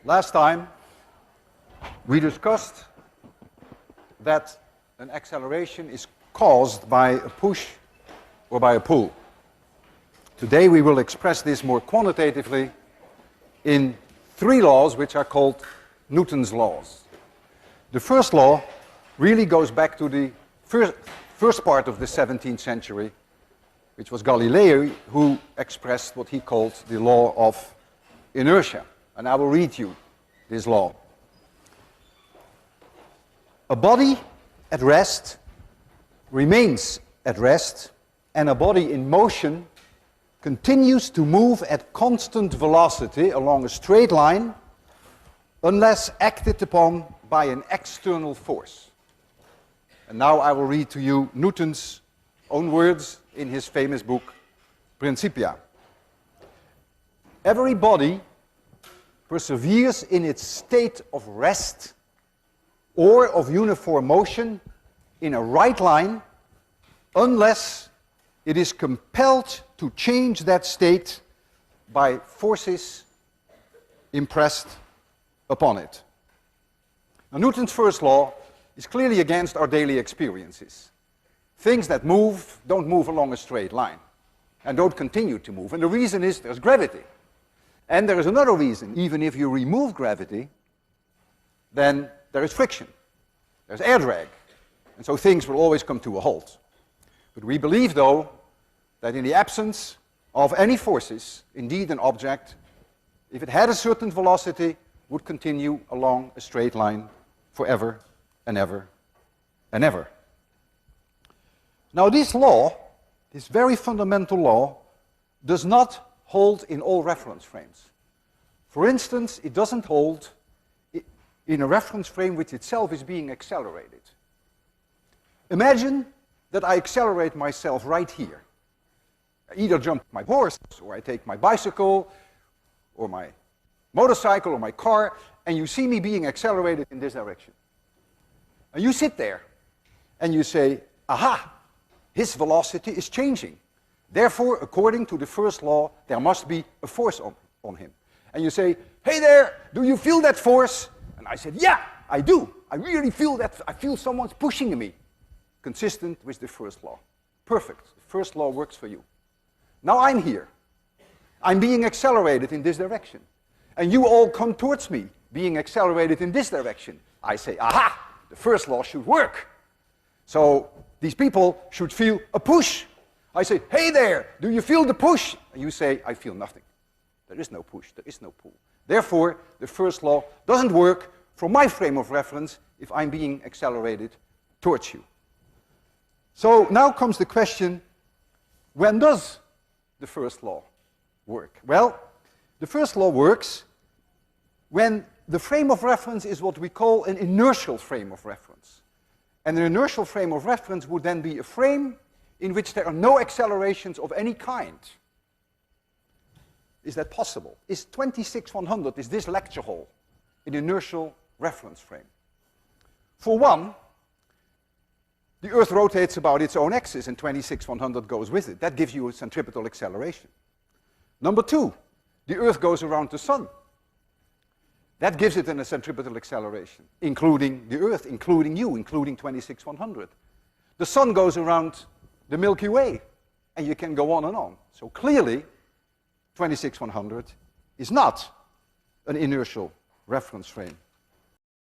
Last time we discussed that an acceleration is caused by a push or by a pull. Today we will express this more quantitatively in three laws which are called Newton's laws. The first law really goes back to the first part of the 17th century, which was Galileo who expressed what he called the law of inertia. And I will read you this law. A body at rest remains at rest, and a body in motion continues to move at constant velocity along a straight line unless acted upon by an external force. And now I will read to you Newton's own words in his famous book, Principia. Every body perseveres in its state of rest or of uniform motion in a right line unless it is compelled to change that state by forces impressed upon it. Now, Newton's first law is clearly against our daily experiences. Things that move don't move along a straight line and don't continue to move. And the reason is there's gravity. And there is another reason. Even if you remove gravity, then there is friction. There's air drag. And so things will always come to a halt. But we believe, though, that in the absence of any forces, indeed an object, if it had a certain velocity, would continue along a straight line forever and ever and ever. Now this law, this very fundamental law, does not hold in all reference frames. For instance, it doesn't hold in a reference frame which itself is being accelerated. Imagine that I accelerate myself right here. I either jump my horse, or I take my bicycle, or my motorcycle, or my car, and you see me being accelerated in this direction. And you sit there, and you say, aha, his velocity is changing. Therefore, according to the first law, there must be a force on him. And you say, hey there, do you feel that force? And I said, yeah, I do. I really feel that. I feel someone's pushing me. Consistent with the first law. Perfect. The first law works for you. Now I'm here. I'm being accelerated in this direction. And you all come towards me, being accelerated in this direction. I say, aha, the first law should work. So these people should feel a push. I say, hey there, do you feel the push? And you say, I feel nothing. There is no push, there is no pull. Therefore, the first law doesn't work from my frame of reference if I'm being accelerated towards you. So now comes the question, when does the first law work? Well, the first law works when the frame of reference is what we call an inertial frame of reference. And an inertial frame of reference would then be a frame in which there are no accelerations of any kind. Is that possible? Is 26-100, is this lecture hall an inertial reference frame? For one, the Earth rotates about its own axis and 26-100 goes with it. That gives you a centripetal acceleration. Number two, the Earth goes around the Sun. That gives it a centripetal acceleration, including the Earth, including you, including 26-100. The Sun goes around the Milky Way, and you can go on and on. So clearly, 26-100 is not an inertial reference frame.